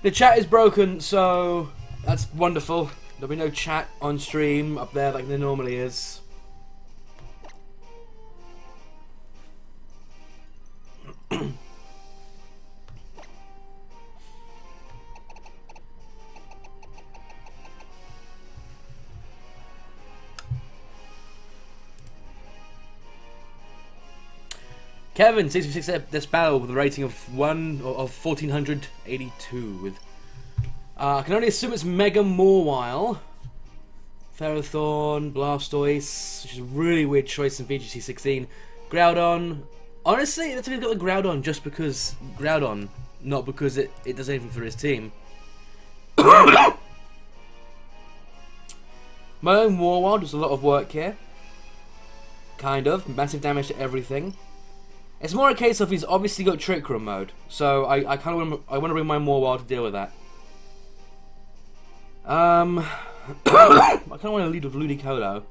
The chat is broken, so that's wonderful. There'll be no chat on stream up there like there normally is. Kevin, 66 this battle with a rating of 1482 with I can only assume it's Mega Mawile, Ferrothorn, Blastoise, which is a really weird choice in VGC16. Groudon. Honestly, that's why he's got the Groudon just because Groudon, not because it does anything for his team. My own Mawile does a lot of work here. Kind of. Massive damage to everything. It's more a case of he's obviously got Trick Room mode, so I kind of want to bring my Mawile to deal with that. I kind of want to lead with Ludicolo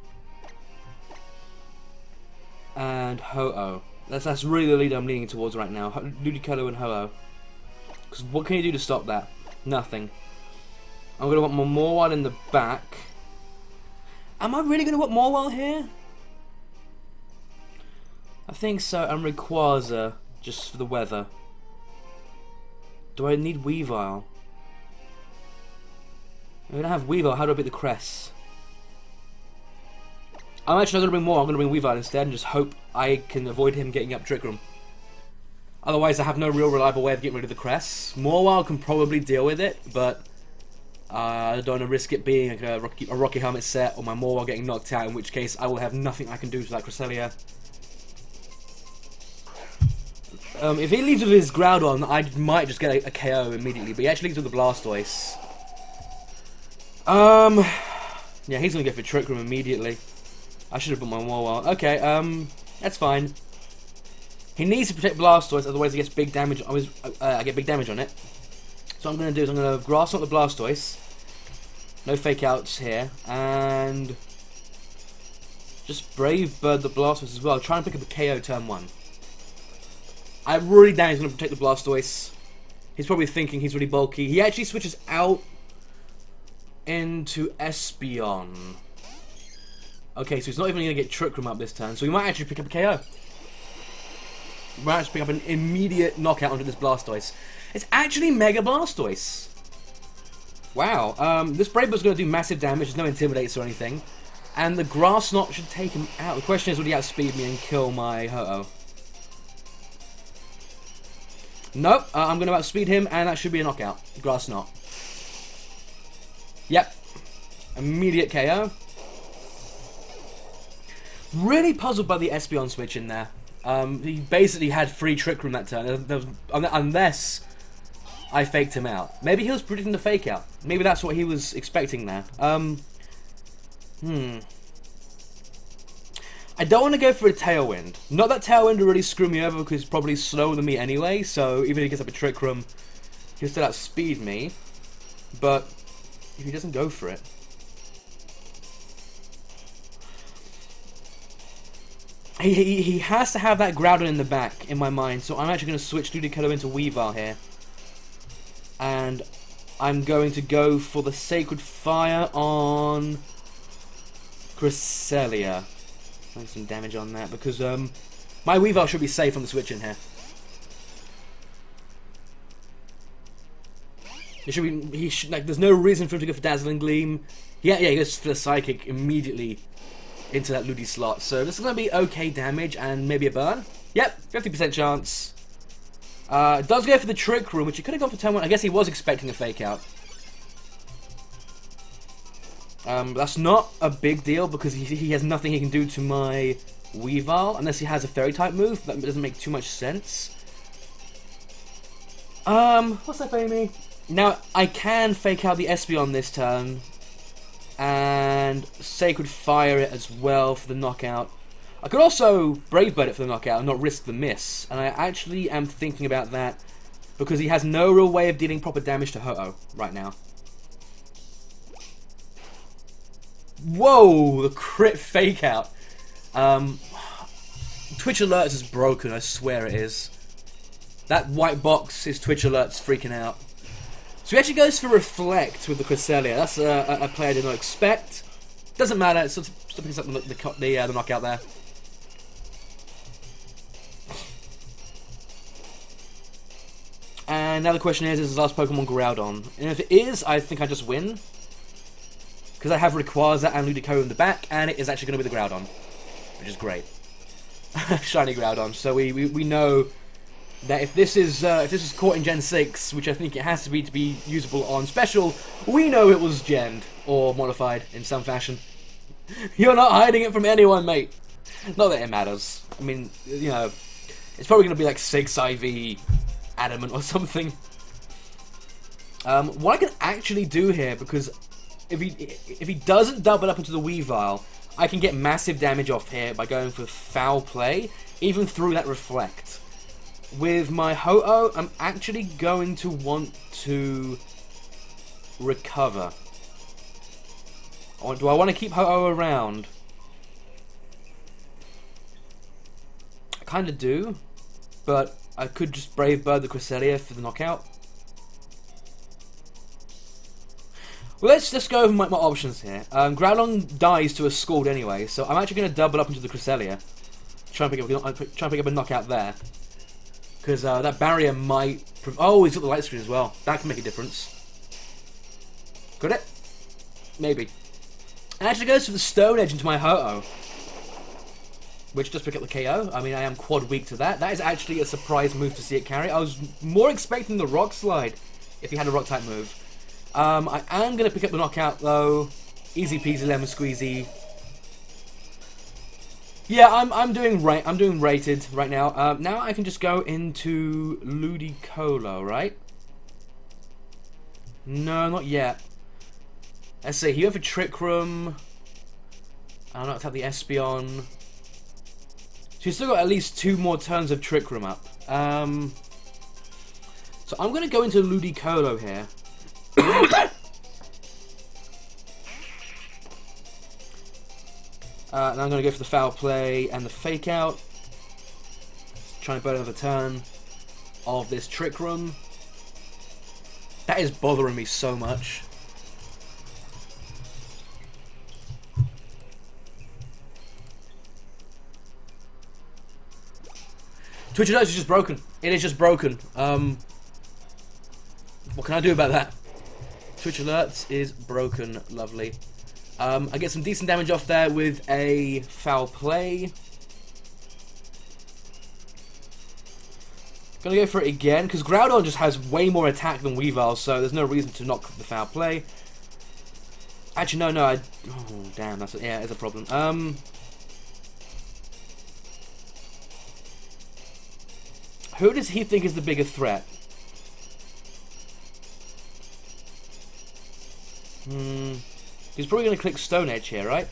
and Ho-Oh. That's really the lead I'm leaning towards right now. Ludicolo and Ho-Oh. Because what can you do to stop that? Nothing. I'm going to want my Mawile in the back. Am I really going to want Mawile here? I think so, and Rayquaza, just for the weather. Do I need Weavile? I don't have Weavile, how do I beat the Cress? I'm actually not going to bring more, I'm going to bring Weavile instead and just hope I can avoid him getting up Trick Room. Otherwise I have no real reliable way of getting rid of the Cress. Mawile can probably deal with it, but I don't want to risk it being like a Rocky Helmet set or my Mawile getting knocked out, in which case I will have nothing I can do to that Cresselia. If he leaves with his Groudon, I might just get a KO immediately, but he actually leaves with the Blastoise. Yeah, he's gonna go for Trick Room immediately. I should have put my Mawile. Okay, that's fine. He needs to protect Blastoise, otherwise he gets big damage. I get big damage on it. So what I'm gonna do is I'm gonna Grass Knot the Blastoise. No fake outs here, and just Brave Bird the Blastoise as well. Try and pick up a KO turn 1. I really doubt he's going to protect the Blastoise. He's probably thinking he's really bulky. He actually switches out into Espeon. Okay, so he's not even going to get Trick Room up this turn, so he might actually pick up a KO. He might actually pick up an immediate knockout onto this Blastoise. It's actually Mega Blastoise. Wow, this Brave Bird's going to do massive damage. There's no Intimidates or anything. And the Grass Knot should take him out. The question is, will he outspeed me and kill my Ho-Oh? Nope, I'm going to outspeed him, and that should be a knockout. Grass Knot. Yep. Immediate KO. Really puzzled by the Espeon switch in there. He basically had free Trick Room that turn, unless I faked him out. Maybe he was predicting the fake out. Maybe that's what he was expecting there. I don't want to go for a Tailwind. Not that Tailwind will really screw me over because he's probably slower than me anyway, so even if he gets up a Trick Room, he'll still outspeed me. But if he doesn't go for it... He has to have that Groudon in the back, in my mind, so I'm actually going to switch Ludicolo into Weavile here. And I'm going to go for the Sacred Fire on Cresselia. Some damage on that because my Weavile should be safe on the switch in here. It should be. There's no reason for him to go for Dazzling Gleam. Yeah, he goes for the Psychic immediately into that Ludi slot. So this is going to be okay damage and maybe a burn. Yep, 50% chance. It does go for the Trick Room, which he could have gone for turn 1. I guess he was expecting a fake out. That's not a big deal because he has nothing he can do to my Weavile unless he has a Fairy type move. That doesn't make too much sense. What's up, Amy? Now I can fake out the Espeon this turn and Sacred Fire it as well for the knockout. I could also Brave Bird it for the knockout and not risk the miss. And I actually am thinking about that because he has no real way of dealing proper damage to Ho-Oh right now. Whoa, the crit fake out. Twitch alerts is broken, I swear it is. That white box is Twitch alerts freaking out. So he actually goes for Reflect with the Cresselia. That's a play I did not expect. Doesn't matter, it still picks up the knockout there. And now the question is his last Pokemon Groudon? And if it is, I think I just win. Because I have Rayquaza and Ludicolo in the back, and it is actually going to be the Groudon. Which is great. Shiny Groudon. So we know that if this is caught in Gen 6, which I think it has to be usable on Special, we know it was Gen or modified in some fashion. You're not hiding it from anyone, mate. Not that it matters. I mean, you know, it's probably going to be like 6 IV Adamant or something. What I can actually do here, because if he doesn't double up into the Weavile, I can get massive damage off here by going for Foul Play, even through that Reflect. With my Ho-Oh, I'm actually going to want to recover. Or do I want to keep Ho-Oh around? I kind of do, but I could just Brave Bird the Cresselia for the knockout. Well, let's just go over my options here. Groudon dies to a Scald anyway, so I'm actually going to double up into the Cresselia. Try and pick up a knockout there. Because that barrier might... Oh, he's got the light screen as well. That can make a difference. Got it? Maybe. It actually goes for the Stone Edge into my Ho-Oh. Which does pick up the KO. I mean, I am quad weak to that. That is actually a surprise move to see it carry. I was more expecting the Rock Slide if he had a Rock type move. I am going to pick up the knockout though. Easy peasy lemon squeezy. Yeah, I'm doing rated right now. Now I can just go into Ludicolo, right? No, not yet. Let's see. He went for Trick Room. I don't know. Tap the Espeon. So he's still got at least 2 more turns of Trick Room up. So I'm going to go into Ludicolo here. And I'm going to go for the Foul Play and the Fake Out. Trying to burn another turn of this Trick Room. That is bothering me so much. Twitch Alerts is just broken. It is just broken. What can I do about that? Twitch Alerts is broken. Lovely. I get some decent damage off there with a Foul Play. Gonna go for it again, because Groudon just has way more attack than Weavile, so there's no reason to knock the Foul Play. Actually, no, oh, damn, that's it's a problem. Who does he think is the bigger threat? He's probably going to click Stone Edge here, right?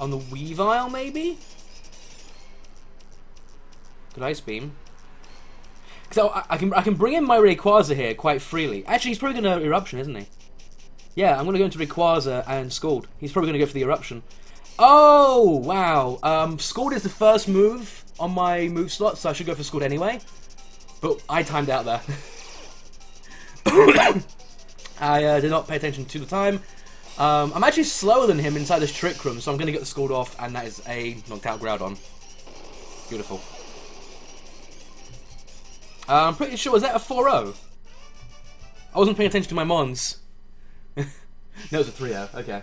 On the Weavile, maybe? Good Ice Beam. So I can bring in my Rayquaza here quite freely. Actually, he's probably going to Eruption, isn't he? Yeah, I'm going to go into Rayquaza and Scald. He's probably going to go for the Eruption. Oh, wow. Scald is the first move on my move slot, so I should go for Scald anyway. But I timed out there. I did not pay attention to the time. I'm actually slower than him inside this Trick Room, so I'm going to get the Scald off, and that is a knocked out Groudon. Beautiful. I'm pretty sure, was that a 4-0? I wasn't paying attention to my Mons. No, it was a 3-0, okay.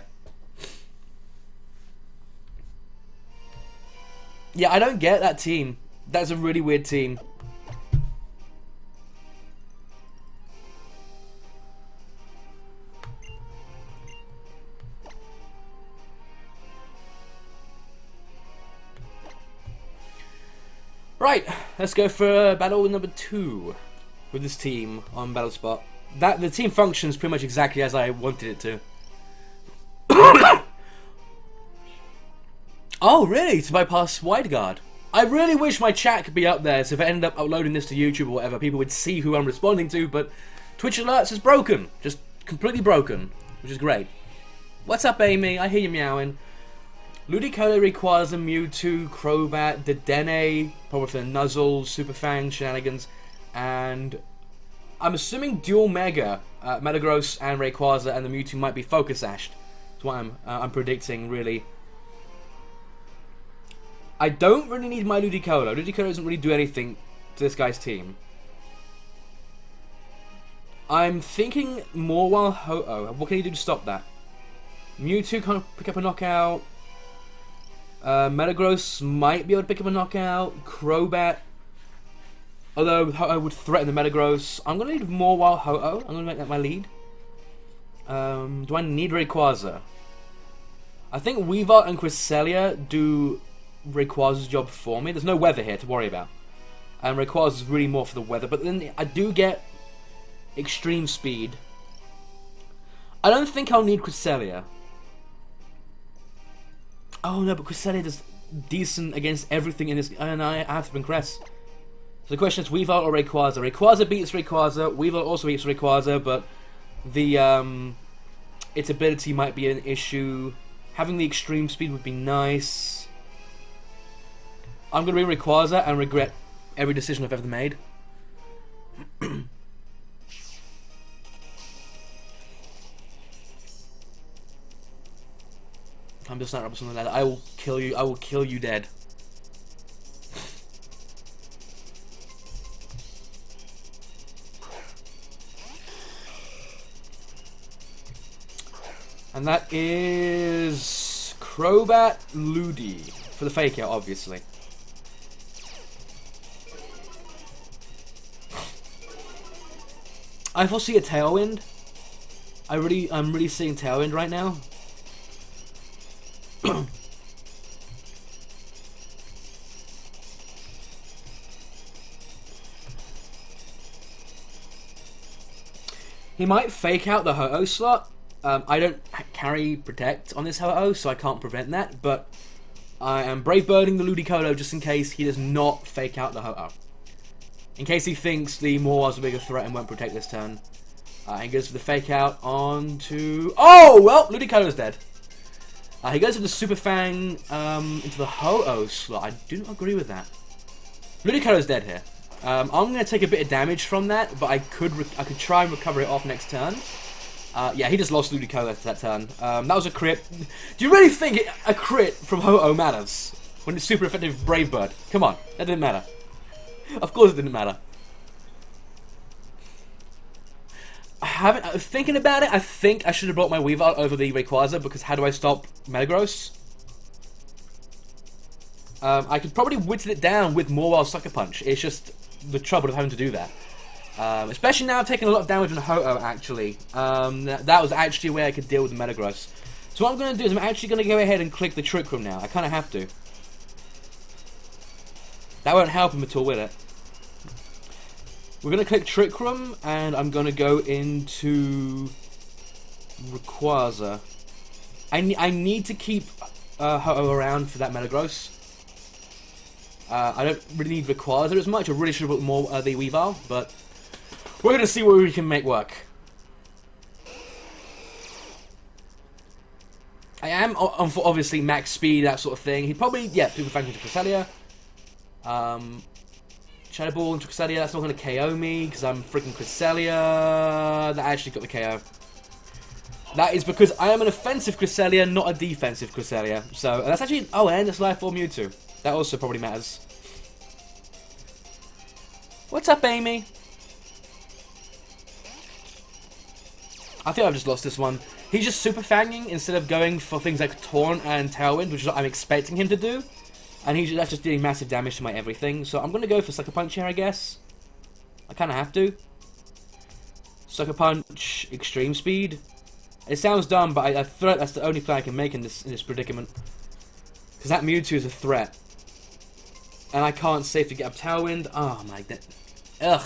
Yeah, I don't get that team. That's a really weird team. Right, let's go for battle number 2 with this team on Battle Spot. The team functions pretty much exactly as I wanted it to. Oh, really? To bypass Wide Guard? I really wish my chat could be up there, so if I ended up uploading this to YouTube or whatever, people would see who I'm responding to, but Twitch Alerts is broken. Just completely broken, which is great. What's up, Amy? I hear you meowing. Ludicolo requires a Mewtwo, Crobat, Dedenne, probably for the Nuzzle, Super Fang, Shenanigans, and I'm assuming dual Mega, Metagross and Rayquaza, and the Mewtwo might be Focus Ashed. That's what I'm predicting, really. I don't really need my Ludicolo. Ludicolo doesn't really do anything to this guy's team. I'm thinking more while Ho-Oh. What can he do to stop that? Mewtwo can't pick up a knockout. Metagross might be able to pick up a knockout. Crobat. Although Ho-Oh would threaten the Metagross. I'm going to need more while Ho-Oh. I'm going to make that my lead. Do I need Rayquaza? I think Weavile and Cresselia do Rayquaza's job for me. There's no weather here to worry about. And Rayquaza is really more for the weather. But then I do get extreme speed. I don't think I'll need Cresselia. Oh no, but Cresselia does decent against everything in this. And I have to bring Cress. So the question is Weavile or Rayquaza. Rayquaza beats Rayquaza. Weavile also beats Rayquaza, but the its ability might be an issue. Having the extreme speed would be nice. I'm going to bring Rayquaza and regret every decision I've ever made. I'm just not up something like that. I will kill you. I will kill you dead. And that is Crobat Ludi for the fake out, obviously. I foresee a Tailwind. I'm really seeing Tailwind right now. He might fake out the Ho-Oh slot. I don't carry Protect on this Ho-Oh, so I can't prevent that, but I am Brave Birding the Ludicolo just in case he does not fake out the Ho-Oh. In case he thinks the Mawil's a bigger threat and won't protect this turn. He goes for the fake out onto... Oh, well, Ludicolo's dead. He goes for the Super Fang into the Ho-Oh slot. I do not agree with that. Ludicolo's dead here. I'm going to take a bit of damage from that, but I could try and recover it off next turn. Yeah, he just lost Ludicolo that turn. That was a crit. Do you really think a crit from Ho-Oh matters? When it's super effective Brave Bird? Come on, that didn't matter. Of course it didn't matter. Thinking about it, I think I should have brought my Weavile over the Rayquaza, because how do I stop Metagross? I could probably whittle it down with Mawile Sucker Punch. It's just the trouble of having to do that. Especially now I'm taking a lot of damage on Ho-Oh, actually. That was actually where I could deal with the Metagross. So what I'm going to do is I'm actually going to go ahead and click the Trick Room now. I kind of have to. That won't help him at all, will it? We're going to click Trick Room, and I'm going to go into Rayquaza. I need to keep Ho-Oh around for that Metagross. I don't really need Rayquaza as much. I really should have put more the Weavile, but we're going to see what we can make work. I am obviously max speed, that sort of thing. He probably, yeah, people thank me to Cresselia. Shadow Ball into Cresselia, that's not going to KO me, because I'm freaking Cresselia. That actually got the KO. That is because I am an offensive Cresselia, not a defensive Cresselia. So, and that's actually, oh, and it's Life Form Mewtwo. That also probably matters. What's up, Amy? I think I've just lost this one. He's just super fanging instead of going for things like Taunt and Tailwind, which is what I'm expecting him to do. And that's just doing massive damage to my everything. So I'm going to go for Sucker Punch here, I guess. I kind of have to. Sucker Punch, Extreme Speed. It sounds dumb, but I thought that's the only play I can make in this predicament. Because that Mewtwo is a threat. And I can't safely get up Tailwind. Oh my god. Ugh.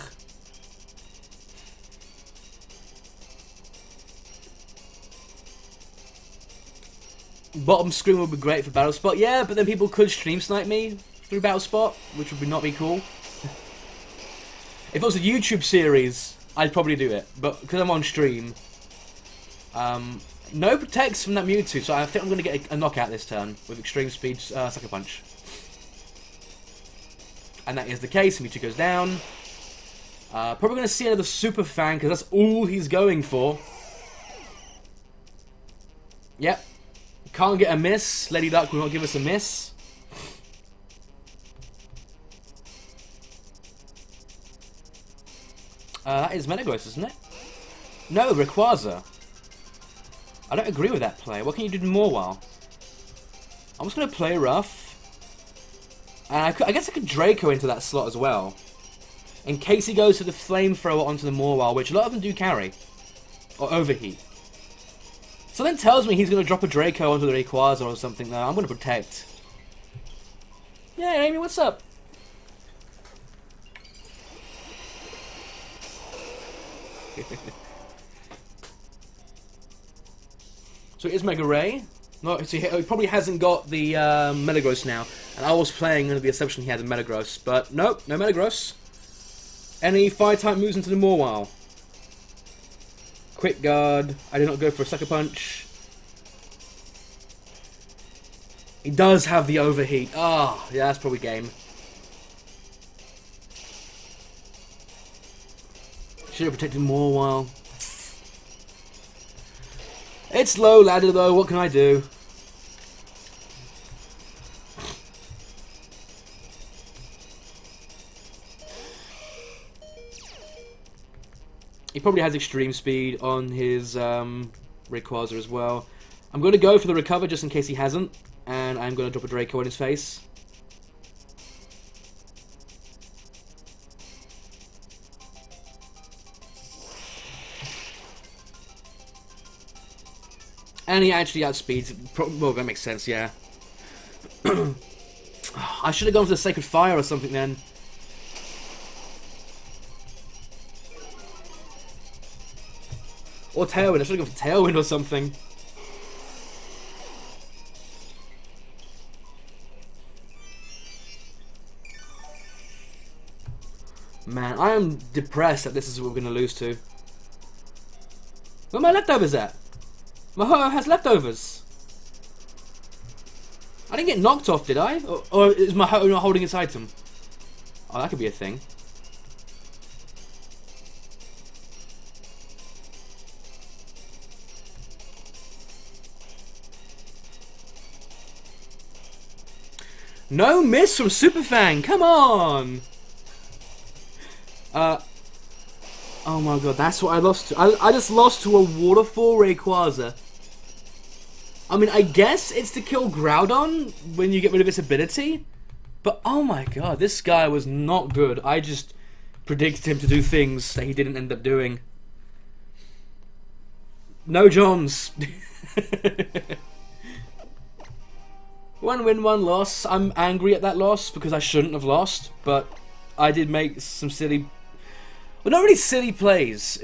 Bottom screen would be great for Battle Spot. Yeah, but then people could stream snipe me through Battle Spot, which would not be cool. If it was a YouTube series, I'd probably do it. But because I'm on stream, no protects from that Mewtwo, so I think I'm going to get a knockout this turn with Extreme Speed Sucker Punch. And that is the case. Mewtwo goes down. Probably going to see another Super Fan, because that's all he's going for. Yep. Can't get a miss. Lady Luck will not give us a miss. That is Metagross, isn't it? No, Rayquaza. I don't agree with that play. What can you do more while? I'm just going to play rough. And I guess I could Draco into that slot as well. In case he goes to the Flamethrower onto the Mawile, which a lot of them do carry. Or Overheat. Something tells me he's going to drop a Draco onto the Rayquaza or something though. I'm going to protect. Yeah, Amy, what's up? So it is Mega Ray. No, so he probably hasn't got the Metagross now. And I was playing under the assumption he had the Metagross. But nope, no Metagross. Any Fire-type moves into the Mawile. Quick Guard. I did not go for a Sucker Punch. He does have the Overheat. Ah, yeah, that's probably game. Should have protected Mawile. It's low ladder though, what can I do? He probably has extreme speed on his Rayquaza as well. I'm going to go for the recover just in case he hasn't. And I'm going to drop a Draco in his face. And he actually outspeeds. Well, that makes sense, yeah. I should have gone for the Sacred Fire or something then. Or Tailwind. I should have gone for Tailwind or something. Man, I am depressed that this is what we're going to lose to. Where are my leftovers at? My Ho-Oh has leftovers. I didn't get knocked off, did I? Or is my Ho-Oh not holding its item? Oh, that could be a thing. No miss from Superfang, come on! Oh my god, that's what I lost to. I just lost to a Waterfall Rayquaza. I mean, I guess it's to kill Groudon when you get rid of its ability. But oh my god, this guy was not good. I just predicted him to do things that he didn't end up doing. No Johns. One win, one loss. I'm angry at that loss because I shouldn't have lost. But I did make some silly... Well, not really silly plays.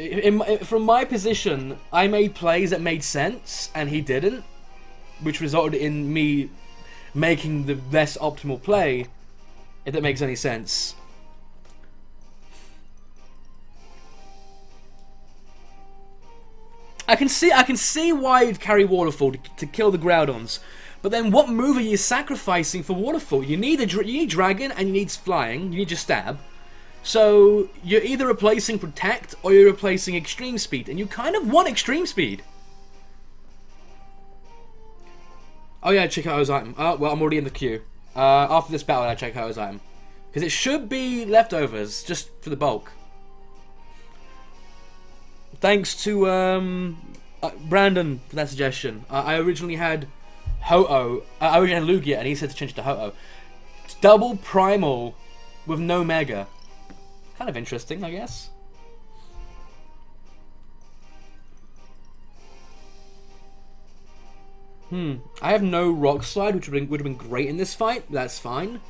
From my position, I made plays that made sense, and he didn't. Which resulted in me making the less optimal play, if that makes any sense. I can see why you'd carry Waterfall to kill the Groudons. But then what move are you sacrificing for Waterfall? You need Dragon and you need Flying, you need your Stab. So you're either replacing Protect or you're replacing Extreme Speed, and you kind of want Extreme Speed. Oh yeah, check out his item. Oh, well, I'm already in the queue. After this battle, I check out his item. Because it should be leftovers, just for the bulk. Thanks to Brandon for that suggestion. I originally had Ho-Oh. I originally had Lugia, and he said to change it to Ho-Oh. It's double Primal with no Mega. Kind of interesting, I guess. I have no Rock Slide, which would have been great in this fight. That's fine.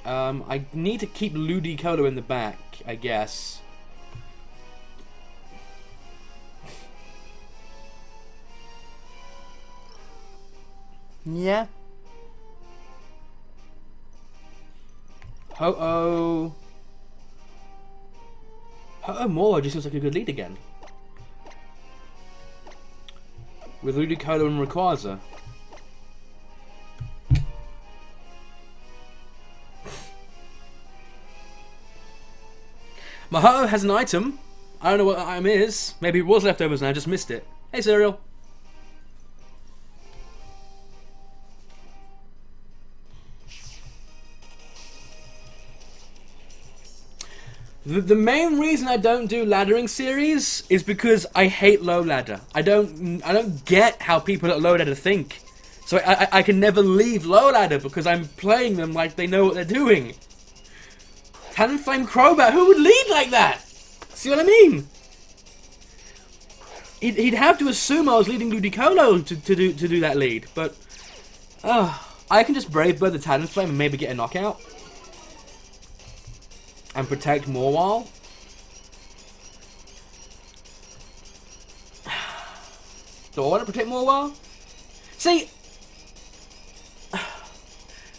I need to keep Ludicolo in the back, I guess. Yeah. Ho-Oh. Ho-Oh Moa just seems like a good lead again. With Ludicolo and Rayquaza. My Ho-Oh has an item. I don't know what the item is. Maybe it was leftovers and I just missed it. Hey, Cereal. The main reason I don't do laddering series is because I hate low ladder. I don't get how people at low ladder think. So I can never leave low ladder because I'm playing them like they know what they're doing. Talonflame Crobat, who would lead like that? See what I mean? He'd have to assume I was leading Ludicolo to do that lead, but I can just Brave Bird the Talonflame and maybe get a knockout. And protect Morwal. Do I want to protect Morwal? See,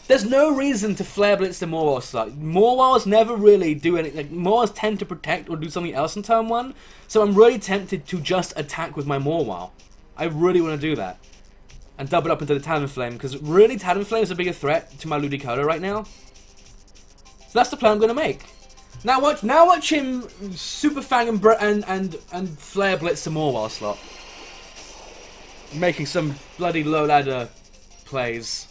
there's no reason to Flare Blitz the Morwal slot. Morwals never really do anything. Like, Morwals tend to protect or do something else in turn 1. So I'm really tempted to just attack with my Morwal. I really want to do that. And double up into the Talonflame. Because really, Talonflame is a bigger threat to my Ludicolo right now. So that's the play I'm going to make. Now watch him Super Fang and Flare Blitz the Morwal slot. Making some bloody low ladder plays.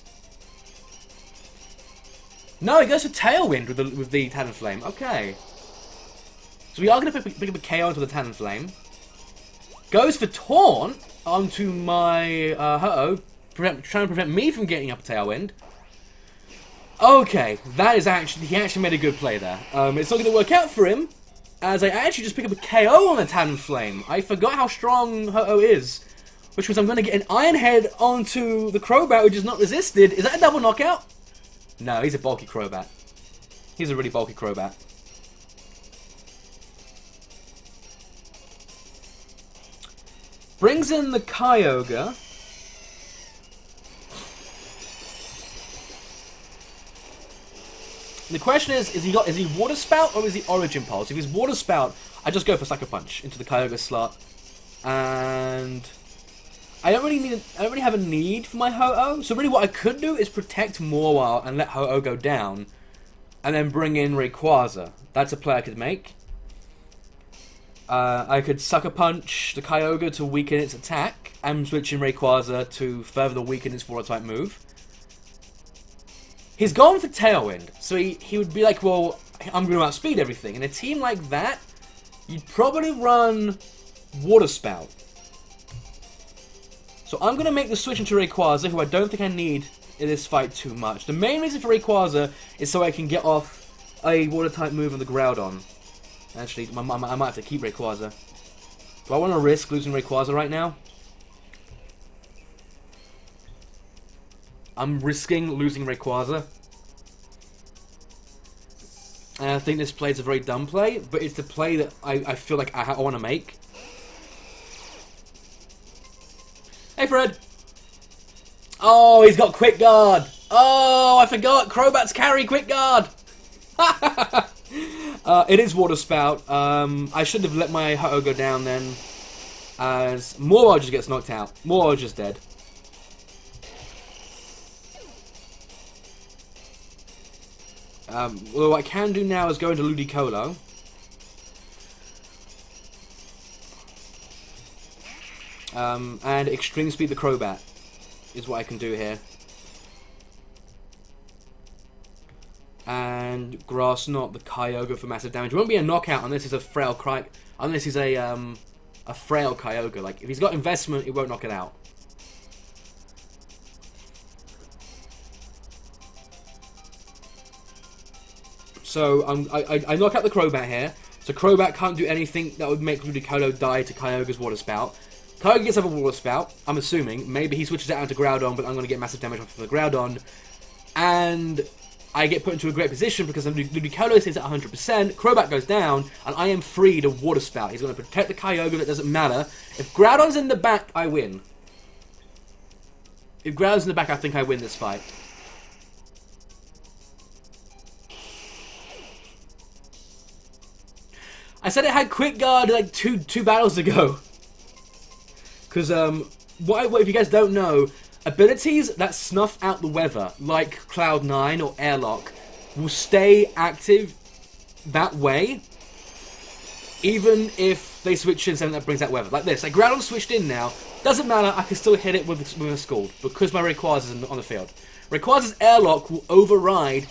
No, he goes for Tailwind with the Talonflame. Okay. So we are going to pick up a KO onto the Talonflame. Goes for Taunt onto my Ho-Oh, trying to prevent me from getting up a Tailwind. Okay, he actually made a good play there. It's not going to work out for him, as I actually just pick up a KO on the Talonflame. I forgot how strong Ho-Oh is, which means I'm going to get an Iron Head onto the Crobat, which is not resisted. Is that a double knockout? No, he's a bulky Crobat. He's a really bulky Crobat. Brings in the Kyogre. The question is he Water Spout or is he Origin Pulse? If he's Water Spout, I just go for Sucker Punch into the Kyogre slot. And I don't really have a need for my Ho-Oh. So really what I could do is protect Morwal and let Ho-Oh go down. And then bring in Rayquaza. That's a play I could make. I could Sucker Punch the Kyogre to weaken its attack. And switch in Rayquaza to further weaken its Water-type move. He's gone for Tailwind. So he would be like, well, I'm going to outspeed everything. In a team like that, you'd probably run Water Spout. So I'm going to make the switch into Rayquaza, who I don't think I need in this fight too much. The main reason for Rayquaza is so I can get off a Water-type move on the Groudon. Actually, I might have to keep Rayquaza. Do I want to risk losing Rayquaza right now? I'm risking losing Rayquaza. And I think this play is a very dumb play, but it's the play that I feel like I want to make. Hey, Fred! Oh, he's got Quick Guard! Oh, I forgot! Crobat's carry Quick Guard! It is Water Spout. I should have let my Ho-Oh go down then, as Morwal just gets knocked out. Morwal just dead. Well, what I can do now is go into Ludicolo. And Extreme Speed the Crobat is what I can do here. And Grass Knot the Kyogre for massive damage. It won't be a knockout unless it's a frail unless he's a frail Kyogre. Like if he's got investment, it won't knock it out. So I knock out the Crobat here. So Crobat can't do anything that would make Ludicolo die to Kyogre's Water Spout. Kyogre gets up a Water Spout, I'm assuming. Maybe he switches it out to Groudon, but I'm going to get massive damage off of the Groudon. And I get put into a great position because Ludicolo stays at 100%, Crobat goes down, and I am free to Water Spout. He's going to protect the Kyogre, that doesn't matter. If Groudon's in the back, I win. If Groudon's in the back, I think I win this fight. I said it had Quick Guard like two battles ago. Because, what if you guys don't know, abilities that snuff out the weather, like Cloud9 or Airlock, will stay active that way even if they switch in something that brings out weather. Like this, like Groudon switched in now, doesn't matter, I can still hit it with a Scald, because my Rayquaza is on the field. Rayquaza's Airlock will override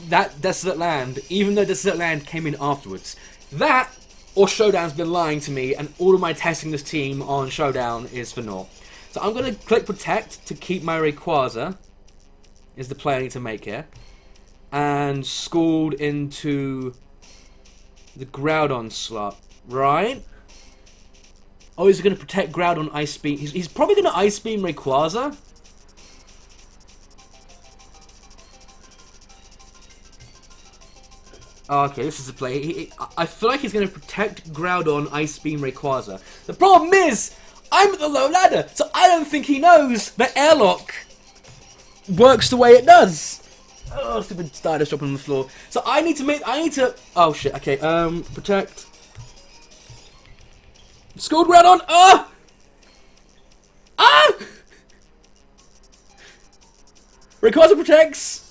that Desolate Land, even though Desolate Land came in afterwards. That, or Showdown's been lying to me, and all of my testing this team on Showdown is for naught. So I'm going to click Protect to keep my Rayquaza, is the play I need to make here. And Scald into the Groudon slot, right? Oh, he's going to protect Groudon Ice Beam. He's probably going to Ice Beam Rayquaza. Oh, okay, this is the play. I feel like he's going to protect Groudon Ice Beam Rayquaza. The problem is, I'm at the low ladder, so I don't think he knows that Airlock works the way it does. Oh, stupid Stardust dropping on the floor. So I need to, oh shit, okay, protect. Scald Groudon, ah! Ah! Rayquaza protects.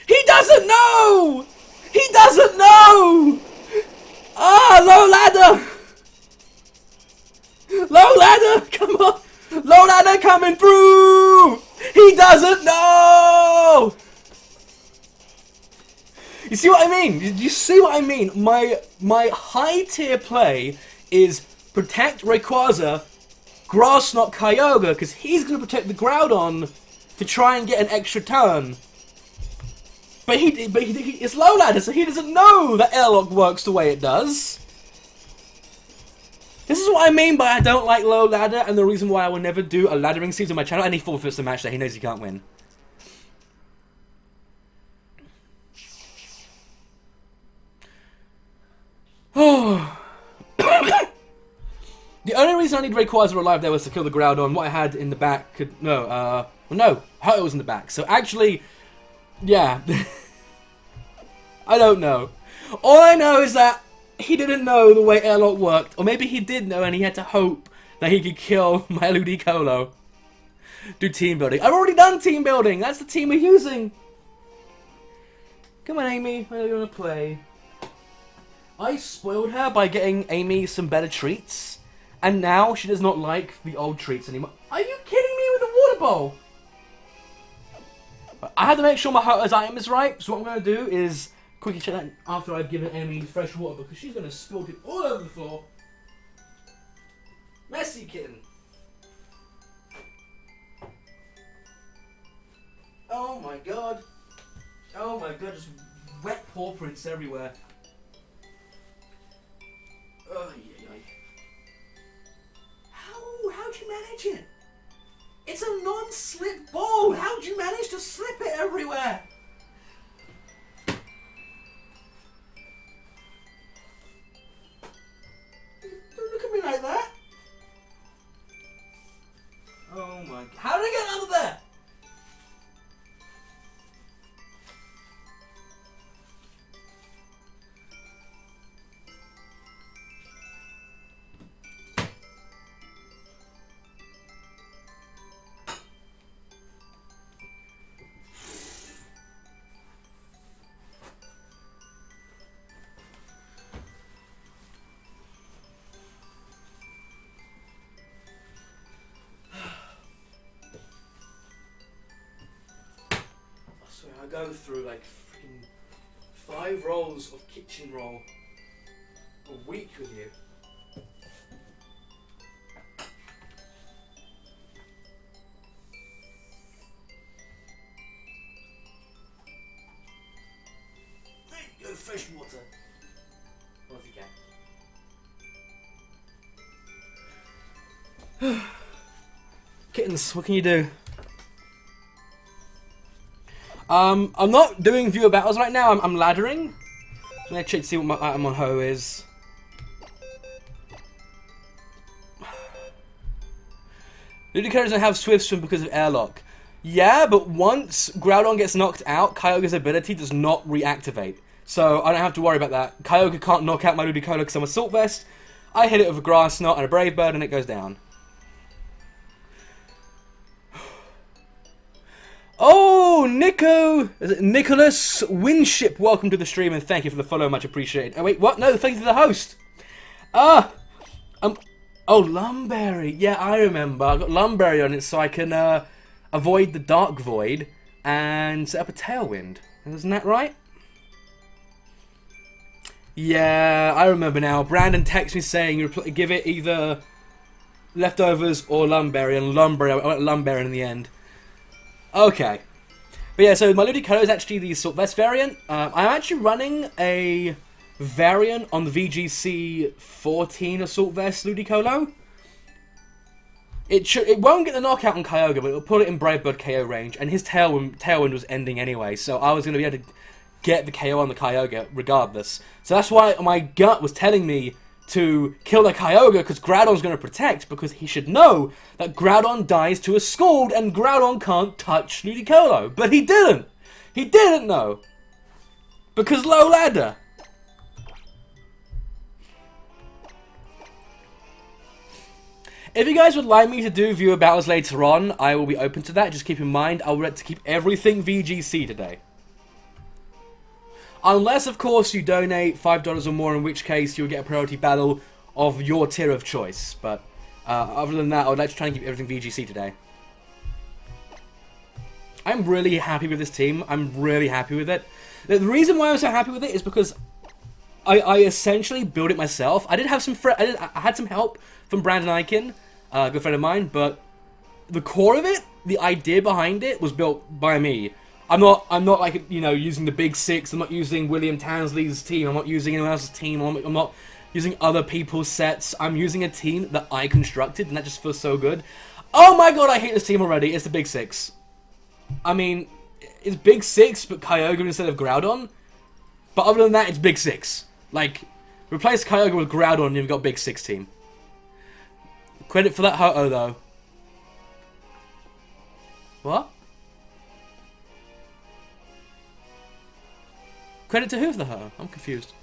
He doesn't know! He doesn't know! Ah, low ladder! Low ladder, come on! Low ladder coming through! He doesn't know! You see what I mean? You see what I mean? My high tier play is protect Rayquaza, Grass Knot Kyogre, because he's going to protect the Groudon to try and get an extra turn. But it's low ladder, so he doesn't know that Airlock works the way it does. This is what I mean by I don't like low ladder, and the reason why I will never do a laddering series on my channel. And he forfeits the match that he knows he can't win. Oh. The only reason I need Rayquaza alive there was to kill the Groudon. What I had in the back could... No, well, no. Hoto was in the back. So actually... Yeah. I don't know. All I know is that he didn't know the way Airlock worked. Or maybe he did know and he had to hope that he could kill my Ludicolo. Do team building. I've already done team building. That's the team we're using. Come on, Amy. Where do you want to play? I spoiled her by getting Amy some better treats. And now she does not like the old treats anymore. Are you kidding me with the water bowl? I had to make sure my Hoto's item is right, so what I'm going to do is quickly check that after I've given Amy fresh water, because she's going to spill it all over the floor. Messy kitten. Oh my god. Oh my god, just wet paw prints everywhere. Oh, yeah. How'd you manage it? It's a non-slip ball! How'd you manage to slip it everywhere? Don't look at me like that! Oh my... How did I get under there? I go through like freaking 5 rolls of kitchen roll a week with you. There you go, fresh water. Well, if you can. Kittens, what can you do? I'm not doing viewer battles right now, I'm laddering. I'm gonna check to see what my item on Ho is. Ludicolo doesn't have Swift Swim because of Airlock. Yeah, but once Groudon gets knocked out, Kyogre's ability does not reactivate. So I don't have to worry about that. Kyogre can't knock out my Ludicolo because I'm Assault Vest. I hit it with a Grass Knot and a Brave Bird and it goes down. Oh, Nicholas Winship, welcome to the stream and thank you for the follow, much appreciated. Oh wait, what? No, thank you to the host. Ah, oh, Lumberry. Yeah, I remember. I got Lumberry on it so I can avoid the Dark Void and set up a Tailwind. Isn't that right? Yeah, I remember now. Brandon texted me saying give it either Leftovers or Lumberry, and I went Lumberry in the end. Okay. But yeah, so my Ludicolo is actually the Assault Vest variant. I'm actually running a variant on the VGC16 Assault Vest Ludicolo. It won't get the knockout on Kyogre, but it'll put it in Bravebird KO range, and his Tailwind was ending anyway, so I was going to be able to get the KO on the Kyogre regardless. So that's why my gut was telling me to kill the Kyogre, because Groudon's going to protect, because he should know that Groudon dies to a Scald, and Groudon can't touch Ludicolo. But he didn't! He didn't know! Because low ladder! If you guys would like me to do viewer battles later on, I will be open to that. Just keep in mind, I'll want to keep everything VGC today. Unless, of course, you donate $5 or more, in which case you'll get a priority battle of your tier of choice. But other than that, I would like to try and keep everything VGC today. I'm really happy with this team. I'm really happy with it. The reason why I'm so happy with it is because I essentially built it myself. I did have some I had some help from Brandon Eichen, a good friend of mine, but the core of it, the idea behind it, was built by me. I'm not like, you know, using the Big Six. I'm not using William Tansley's team. I'm not using anyone else's team. I'm not using other people's sets. I'm using a team that I constructed, and that just feels so good. Oh my god, I hate this team already. It's the Big Six. I mean, it's Big Six, but Kyogre instead of Groudon. But other than that, it's Big Six. Like, replace Kyogre with Groudon, and you've got Big Six team. Credit for that Ho-Oh, though. What? Credit to who for the Ho-Oh? I'm confused.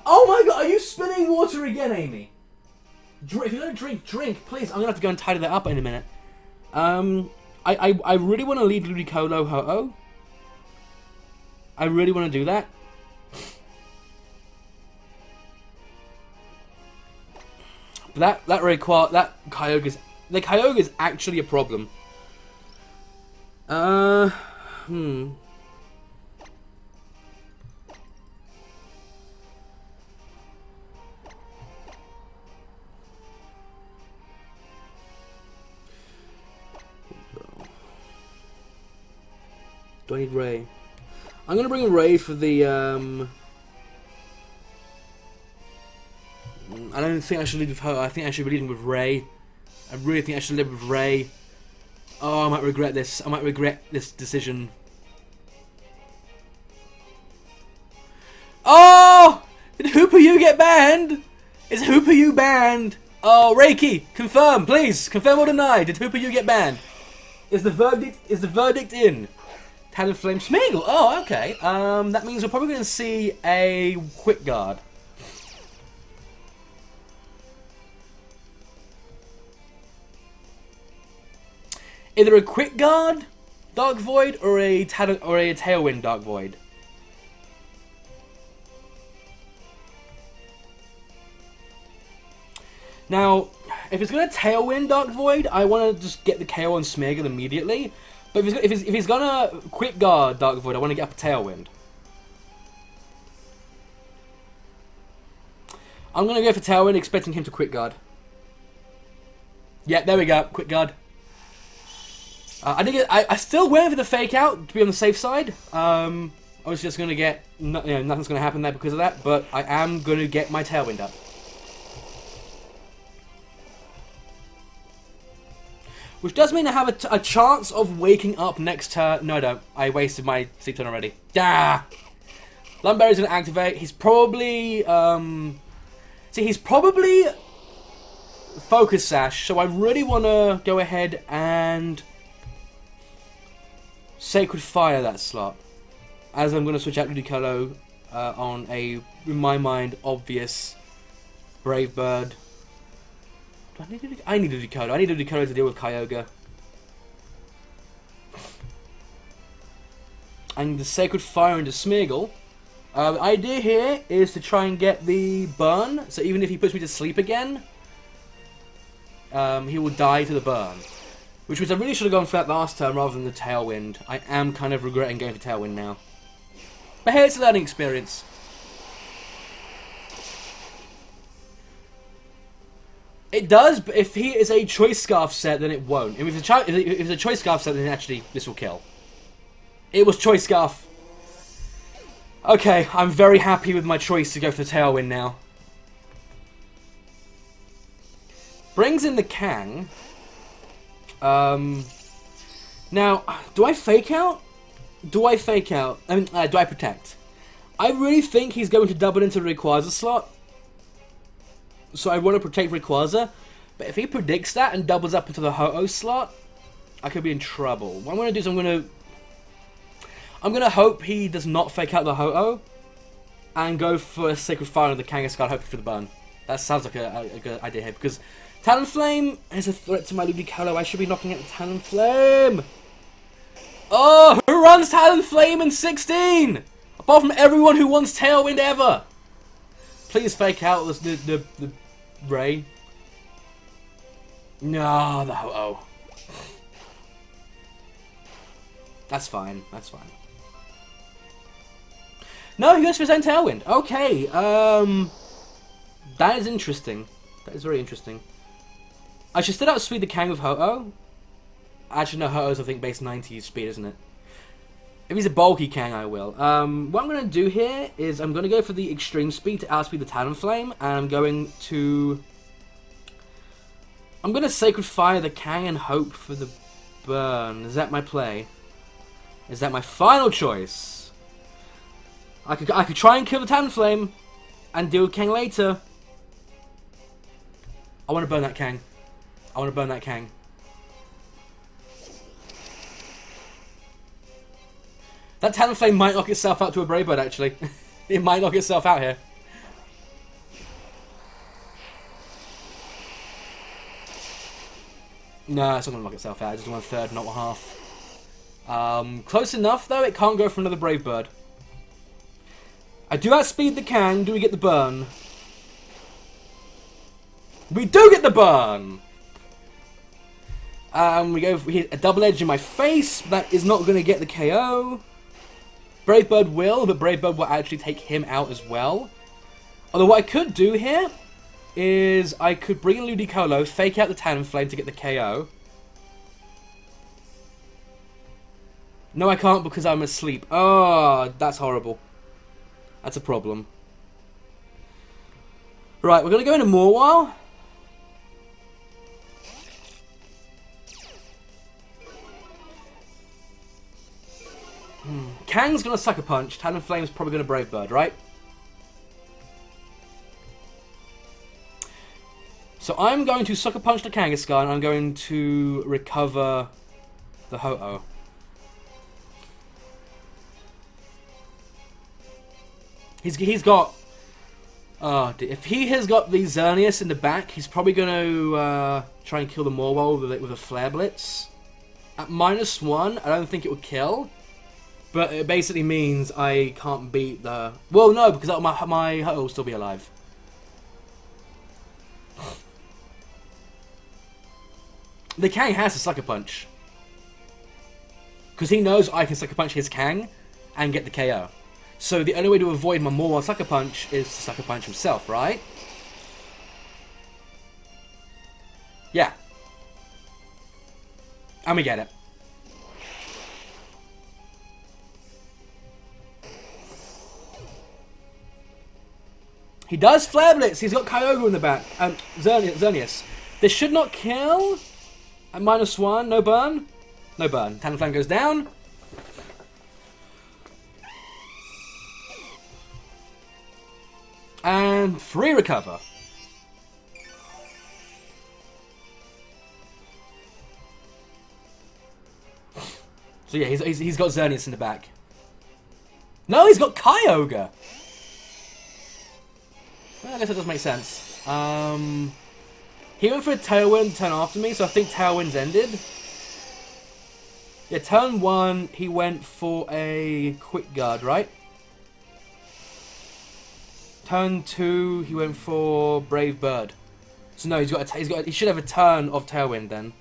Oh my god, are you spilling water again, Amy? If you're gonna drink, please. I'm gonna have to go and tidy that up in a minute. I really want to lead Ludicolo Ho-Oh. I really want to do that. But that Kyogre's... The Kyogre's actually a problem. Do I need Ray? I'm gonna bring Ray for the I don't think I should lead with her. I think I should be leading with Ray. I really think I should lead with Ray. Oh, I might regret this. I might regret this decision. Oh! Did Hooper-U get banned? Is Hooper-U banned? Oh, Reiki, confirm, please. Confirm or deny. Did Hooper-U get banned? Is the verdict in? Talonflame Smeagol. Oh, okay. That means we're probably going to see a Quick Guard. Either a Quick Guard Dark Void or a Tailwind Dark Void. Now, if it's going to Tailwind Dark Void, I want to just get the KO on Smeagol immediately. But if he's going to Quick Guard Dark Void, I want to get up a Tailwind. I'm going to go for Tailwind, expecting him to Quick Guard. Yeah, there we go. Quick Guard. I still went for the Fake Out to be on the safe side. I was just going to get... nothing's going to happen there because of that. But I am going to get my Tailwind up. Which does mean I have a chance of waking up next turn. No, I don't. I wasted my sleep turn already. Ah! Lumberry's going to activate. He's probably... he's probably Focus Sash. So I really want to go ahead and Sacred Fire that slot. As I'm going to switch out Ludicolo on a, in my mind, obvious Brave Bird. Do I need to do... I need to do decoder. I need to do decoder to deal with Kyogre. And the Sacred Fire into Smeargle. The idea here is to try and get the burn, so even if he puts me to sleep again, he will die to the burn. Which means I really should have gone for that last turn rather than the Tailwind. I am kind of regretting going for Tailwind now. But hey, it's a learning experience. It does, but if he is a Choice Scarf set, then it won't. If it's a Choice Scarf set, then actually this will kill. It was Choice Scarf. Okay, I'm very happy with my choice to go for Tailwind now. Brings in the Kang. Now, do I Fake Out? Do I Fake Out? I mean, do I Protect? I really think he's going to double into the Rayquaza slot. So I want to Protect Rayquaza. But if he predicts that and doubles up into the Ho-Oh slot, I could be in trouble. What I'm going to do is I'm going to hope he does not Fake Out the Ho-Oh and go for a Sacred Fire on the Kangaskhan, hoping for the burn. That sounds like a good idea here, because Talonflame is a threat to my Ludicolo. I should be knocking out the Talonflame. Oh, who runs Talonflame in 16? Apart from everyone who wants Tailwind ever. Please Fake Out the Ray. No, the Ho-Oh. That's fine, that's fine. No, he goes for his own Tailwind. Okay, that is interesting. That is very interesting. I should still outspeed the Kang with Ho-Oh. Actually, no, Ho-Oh's I think base 90 speed, isn't it? If he's a bulky Kang, I will. What I'm going to do here is I'm going to go for the extreme speed to outspeed the Talonflame, and I'm going to Sacred Fire the Kang and hope for the burn. Is that my play? Is that my final choice? I could try and kill the Talonflame and deal with Kang later. I want to burn that Kang. I want to burn that Kang. That Talonflame might knock itself out to a Brave Bird, actually. It might knock itself out here. No, it's not going to knock itself out. It's just 1/3, not 1/2. Close enough, though. It can't go for another Brave Bird. I do outspeed the Kang. Do we get the burn? We do get the burn! We go for a double edge in my face. That is not going to get the KO. Brave Bird will, but Brave Bird will actually take him out as well. Although what I could do here is I could bring in Ludicolo, Fake Out the Talonflame to get the KO. No, I can't because I'm asleep. Oh, that's horrible. That's a problem. Right, we're going to go into Mawile. Kang's going to Sucker Punch. Talonflame's probably going to Brave Bird, right? So I'm going to Sucker Punch the Kangaskhan and I'm going to recover the Ho-Oh. He's got... Oh, if he has got the Xerneas in the back, he's probably going to try and kill the Mawile with a Flare Blitz. At -1, I don't think it would kill. But it basically means I can't beat the... Well, no, because my Ho-Oh will still be alive. The Kang has to Sucker Punch. Because he knows I can Sucker Punch his Kang and get the KO. So the only way to avoid my Mawile Sucker Punch is to Sucker Punch himself, right? Yeah. And we get it. He does Flare Blitz. He's got Kyogre in the back. Xerneas. This should not kill. At -1, no burn. No burn. Talonflame goes down. And free recover. So yeah, he's got Xerneas in the back. No, he's got Kyogre. Well, I guess that does make sense. He went for a Tailwind turn after me, so I think Tailwind's ended. Yeah, turn 1, he went for a Quick Guard, right? Turn 2, he went for Brave Bird. So no, he should have a turn of Tailwind then.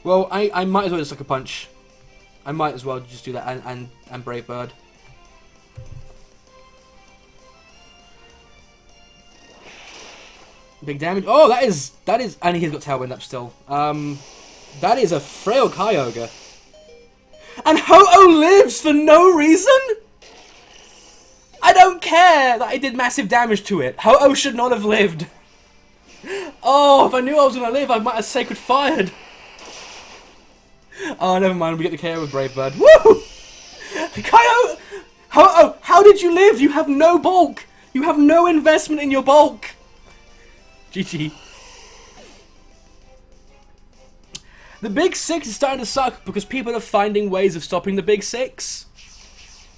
Well, I might as well just Sucker Punch. I might as well just do that and Brave Bird. Big damage. Oh, that is, and he's got Tailwind up still. That is a frail Kyogre. And Ho-Oh lives for no reason? I don't care that I did massive damage to it. Ho-Oh should not have lived. Oh, if I knew I was going to live, I might have Sacred Fired. Oh, never mind. We get the KO with Brave Bird. Woo! Kyogre! Ho-Oh, how did you live? You have no bulk. You have no investment in your bulk. GG. The Big Six is starting to suck because people are finding ways of stopping the Big Six,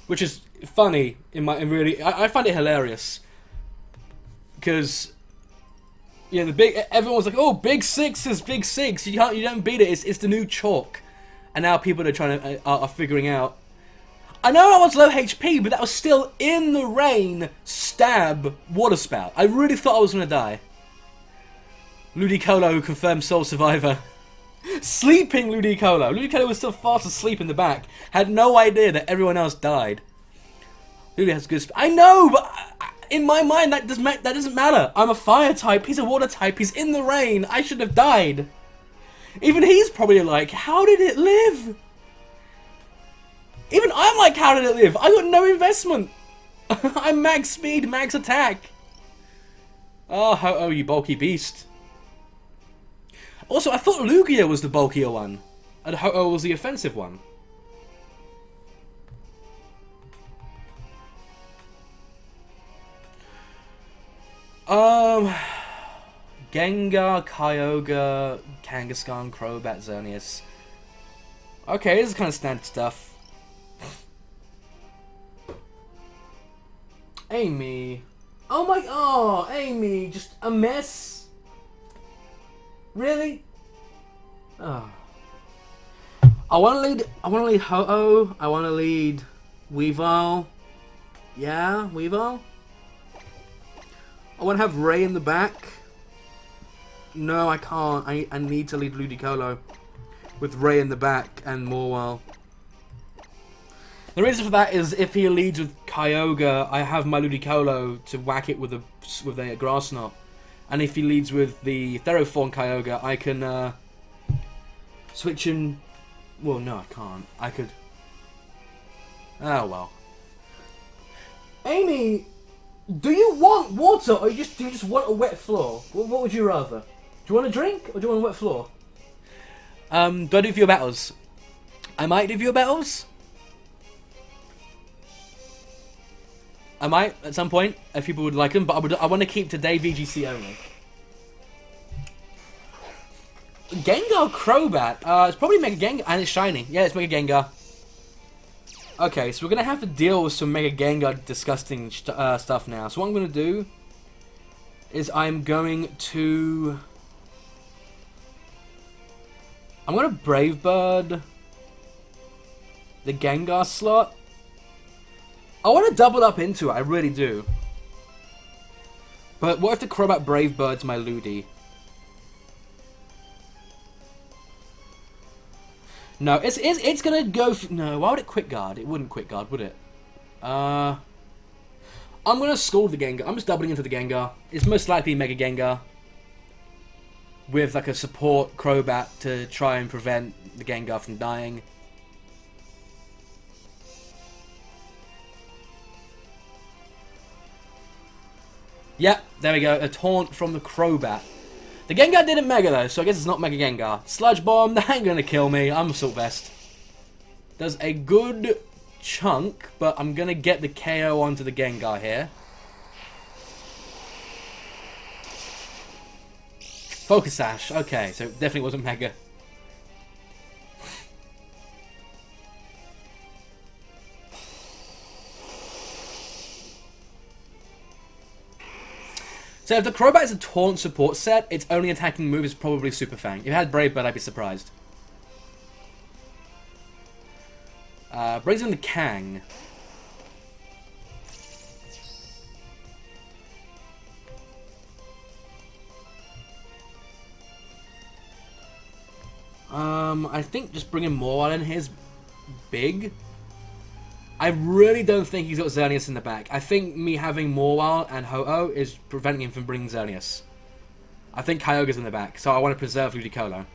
which is funny. I find it hilarious because yeah, everyone's like, oh, Big Six is Big Six. You don't beat it. It's the new chalk, and now people are trying to are figuring out. I know I was low HP, but that was still in the rain. Stab Water Spout. I really thought I was gonna die. Ludicolo confirmed sole survivor. Sleeping Ludicolo. Ludicolo was still fast asleep in the back. Had no idea that everyone else died. Ludi has good. I know, but in my mind that doesn't matter. I'm a fire type. He's a water type. He's in the rain. I should have died. Even he's probably like, how did it live? Even I'm like, how did it live? I got no investment. I'm max speed, max attack. Oh, you bulky beast. Also, I thought Lugia was the bulkier one, and Ho-Oh was the offensive one. Gengar, Kyogre, Kangaskhan, Crobat, Xerneas. Okay, this is kind of standard stuff. Amy. Oh, Amy, just a mess. Really? Oh. I want to lead Ho-Oh. I want to lead Weavile. Yeah, Weavile. I want to have Ray in the back. No, I can't. I need to lead Ludicolo with Ray in the back and Morwell. The reason for that is if he leads with Kyogre, I have my Ludicolo to whack it with a Grass Knot. And if he leads with the Theroform Kyogre, I can switch in. Well, no, I can't. I could. Oh well. Amy, do you want water, or do you just want a wet floor? What would you rather? Do you want a drink, or do you want a wet floor? Do I do viewer battles? I might do viewer battles. I might at some point if people would like them, but I want to keep today VGC only. Gengar Crobat. It's probably Mega Gengar, and it's shiny. Yeah, it's Mega Gengar. Okay, so we're gonna have to deal with some Mega Gengar disgusting stuff now. So what I'm gonna do is I'm gonna Brave Bird the Gengar slot. I want to double up into it, I really do. But what if the Crobat Brave Bird's my Ludi? No, it's gonna go. No, why would it Quick Guard? It wouldn't Quick Guard, would it? I'm gonna Scald the Gengar. I'm just doubling into the Gengar. It's most likely Mega Gengar with like a support Crobat to try and prevent the Gengar from dying. Yep, there we go. A taunt from the Crobat. The Gengar didn't Mega though, so I guess it's not Mega Gengar. Sludge Bomb, that ain't gonna kill me. I'm Assault Vest. Does a good chunk, but I'm gonna get the KO onto the Gengar here. Focus Sash. Okay, so it definitely wasn't Mega. So if the Crobat is a taunt support set, its only attacking move is probably Super Fang. If it had Brave Bird, I'd be surprised. Brings in the Kang. I think just bringing more in here is big. I really don't think he's got Xerneas in the back. I think me having Morwile and Ho-Oh is preventing him from bringing Xerneas. I think Kyogre's in the back, so I want to preserve Ludicolo.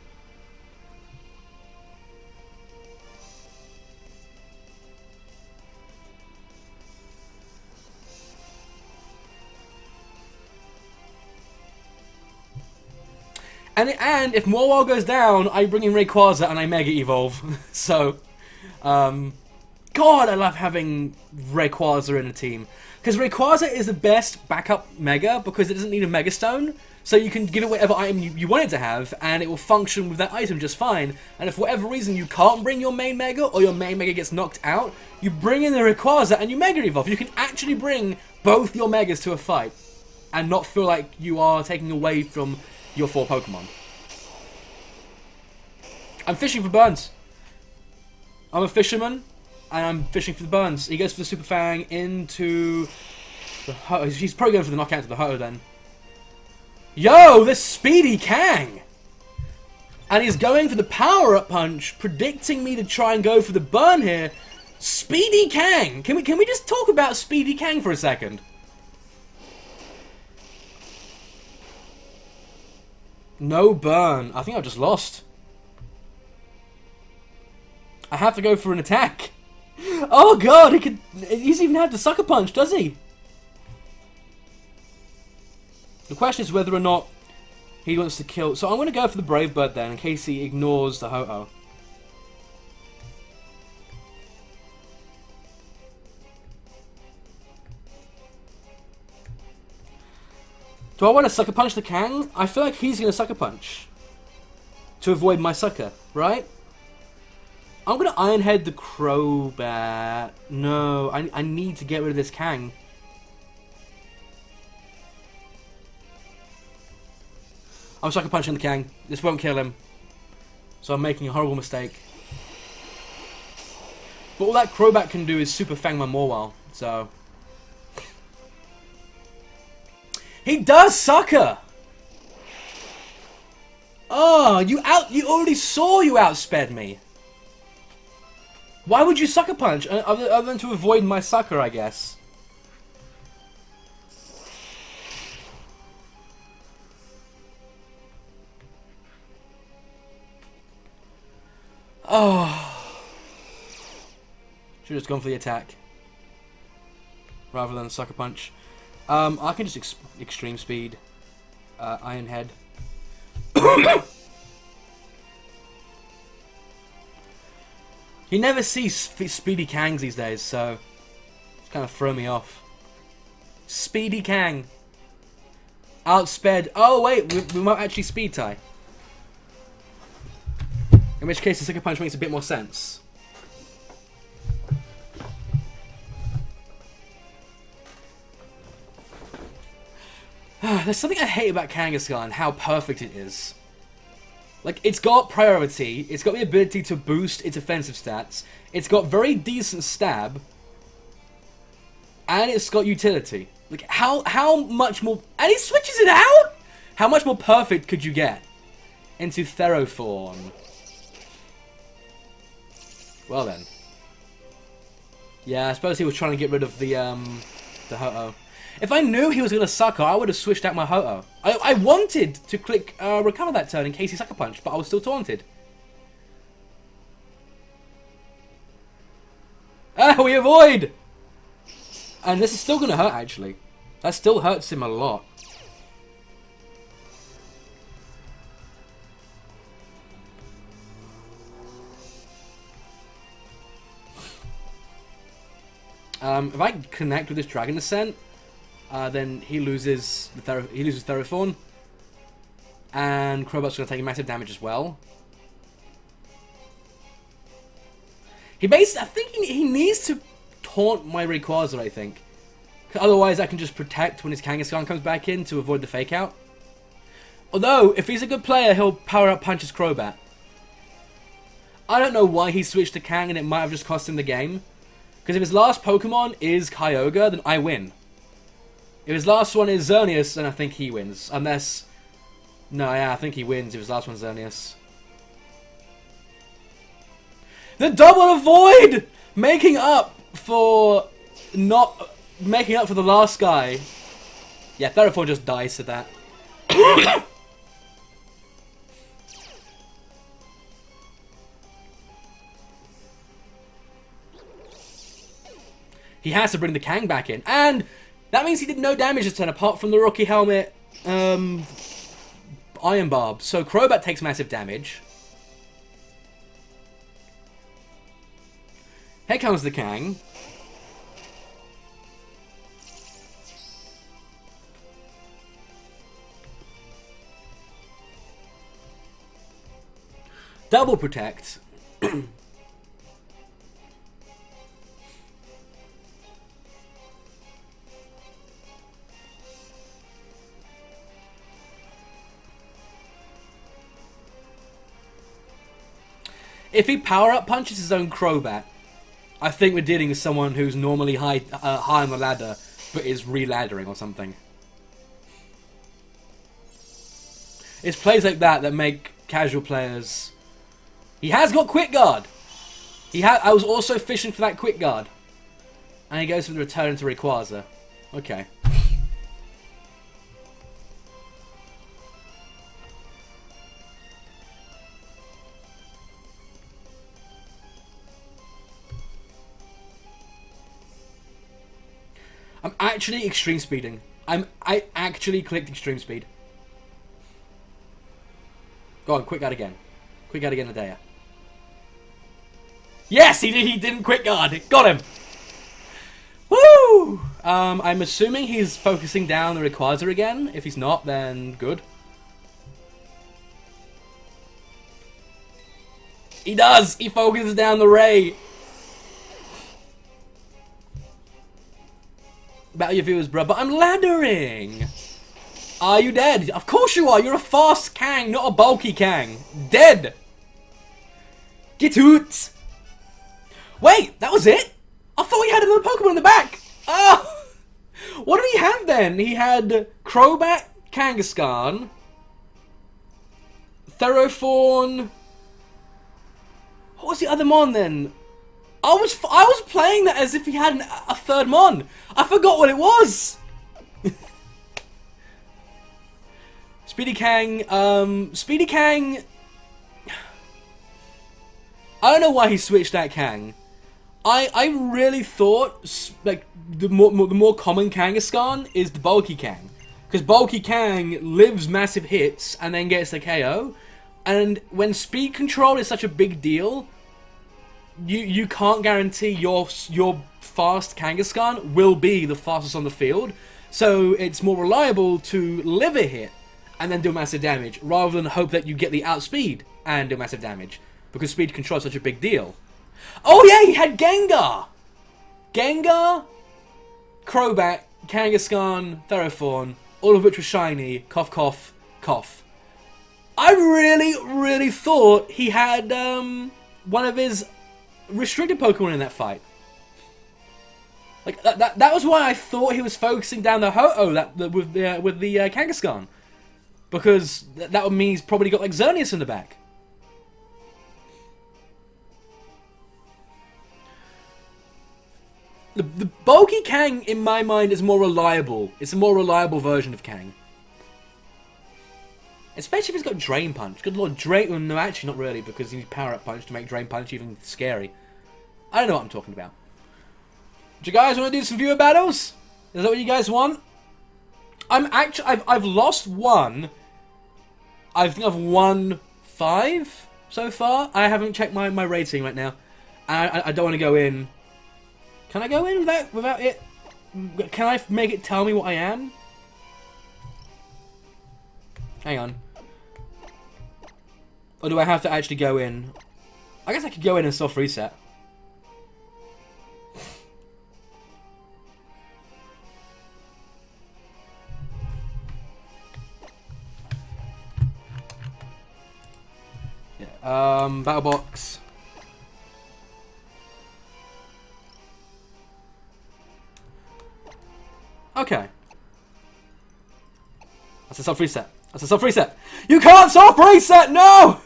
And if Morwile goes down, I bring in Rayquaza and I Mega Evolve. So, God, I love having Rayquaza in a team. Because Rayquaza is the best backup Mega because it doesn't need a Mega Stone. So you can give it whatever item you want it to have, and it will function with that item just fine. And if for whatever reason you can't bring your main Mega, or your main Mega gets knocked out, you bring in the Rayquaza and you Mega Evolve. You can actually bring both your Megas to a fight, and not feel like you are taking away from your 4 Pokemon. I'm fishing for burns. I'm a fisherman, and I'm fishing for the burns. He goes for the Super Fang into the Ho-Oh. He's probably going for the knockout to the Ho-Oh then. Yo, this Speedy Kang! And he's going for the power-up punch, predicting me to try and go for the burn here. Speedy Kang! Can we just talk about Speedy Kang for a second? No burn. I think I've just lost. I have to go for an attack. Oh god, he's even had the Sucker Punch, does he? The question is whether or not he wants to kill. So I'm going to go for the Brave Bird then, in case he ignores the Ho-Oh. Do I want to Sucker Punch the Kang? I feel like he's going to Sucker Punch to avoid my Sucker, right? I'm going to Iron Head the Crobat. No, I need to get rid of this Kang. I'm Sucker Punching the Kang. This won't kill him. So I'm making a horrible mistake. But all that Crobat can do is Super Fang my Morwile, so... He does Sucker! Oh, you already saw you outsped me. Why would you Sucker Punch? Other than to avoid my Sucker, I guess. Oh. Should have just gone for the attack. Rather than Sucker Punch. I can just Extreme Speed. Iron Head. You never see Speedy Kangs these days, so it's kind of throw me off. Speedy Kang. Outsped. Oh wait, we might actually Speed tie. In which case the Sucker Punch makes a bit more sense. There's something I hate about Kangaskhan and how perfect it is. Like, it's got priority, it's got the ability to boost its offensive stats, it's got very decent stab, and it's got utility. Like, how much more... And he switches it out?! How much more perfect could you get into Therothorn? Well then. Yeah, I suppose he was trying to get rid of the Ho-Oh. If I knew he was going to Sucker, I would have switched out my Ho-Oh. I wanted to click Recover that turn in case he Sucker Punched, but I was still taunted. Ah, we avoid! And this is still going to hurt, actually. That still hurts him a lot. If I connect with this Dragon Ascent, then he loses Therothorn, and Crobat's going to take massive damage as well. I think he needs to taunt my Rayquaza, I think. Otherwise, I can just protect when his Kangaskhan comes back in to avoid the fake out. Although, if he's a good player, he'll power up punch his Crobat. I don't know why he switched to Kang, and it might have just cost him the game. Because if his last Pokemon is Kyogre, then I win. If his last one is Xerneas, then I think he wins. Unless... No, yeah, I think he wins if his last one's Xerneas. The double avoid! Making up for the last guy. Yeah, Theraphor just dies to that. He has to bring the Kang back in. And that means he did no damage this turn, apart from the Rocky Helmet Iron Barb. So Crobat takes massive damage. Here comes the Kang. Double protect. If he power-up punches his own Crobat, I think we're dealing with someone who's normally high on the ladder, but is re-laddering or something. It's plays like that that make casual players... He has got Quick Guard! I was also fishing for that Quick Guard. And he goes for the return to Rayquaza. Okay. I'm actually extreme speeding. I actually clicked extreme speed. Go on, quick guard again. Quick guard again, Nadea. Yes, he didn't quick guard. Got him. Woo! I'm assuming he's focusing down the Rayquaza again. If he's not, then good. He does. He focuses down the Ray. Battle your viewers, bro, but I'm laddering! Are you dead? Of course you are! You're a fast Kang, not a bulky Kang! Dead! Get out! Wait, that was it? I thought he had another Pokemon in the back! Oh! What did he have then? He had Crobat, Kangaskhan, Theraphorn... What was the other Mon then? I was playing that as if he had a third Mon. I forgot what it was. Speedy Kang. Speedy Kang. I don't know why he switched that Kang. I really thought like the more common Kangaskhan is the bulky Kang, because bulky Kang lives massive hits and then gets the KO, and when speed control is such a big deal. You can't guarantee your fast Kangaskhan will be the fastest on the field, so it's more reliable to live a hit and then do massive damage, rather than hope that you get the outspeed and do massive damage, because speed control is such a big deal. Oh yeah, he had Gengar! Gengar, Crobat, Kangaskhan, Theraphorn, all of which were shiny, cough cough, cough. I really thought he had one of his restricted Pokemon in that fight. Like that was why I thought he was focusing down the Ho-Oh with the Kangaskhan, because that would mean he's probably got like Xerneas in the back. The bulky Kang in my mind is more reliable. It's a more reliable version of Kang. Especially if he's got Drain Punch. Good lord, Drain... Well, no, actually not really, because you need Power Up Punch to make Drain Punch even scary. I don't know what I'm talking about. Do you guys want to do some viewer battles? Is that what you guys want? I've lost one. I think I've won 5 so far. I haven't checked my rating right now. I don't want to go in. Can I go in without it? Can I make it tell me what I am? Hang on. Or do I have to actually go in? I guess I could go in and soft reset. Yeah. Battle box. Okay. That's a soft reset. That's a soft reset. You can't soft reset. No.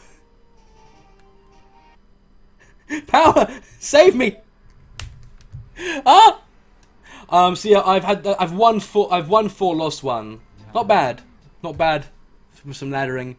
Power, save me. Ah. So yeah, I've won four, lost one. Not bad. Not bad. With some laddering.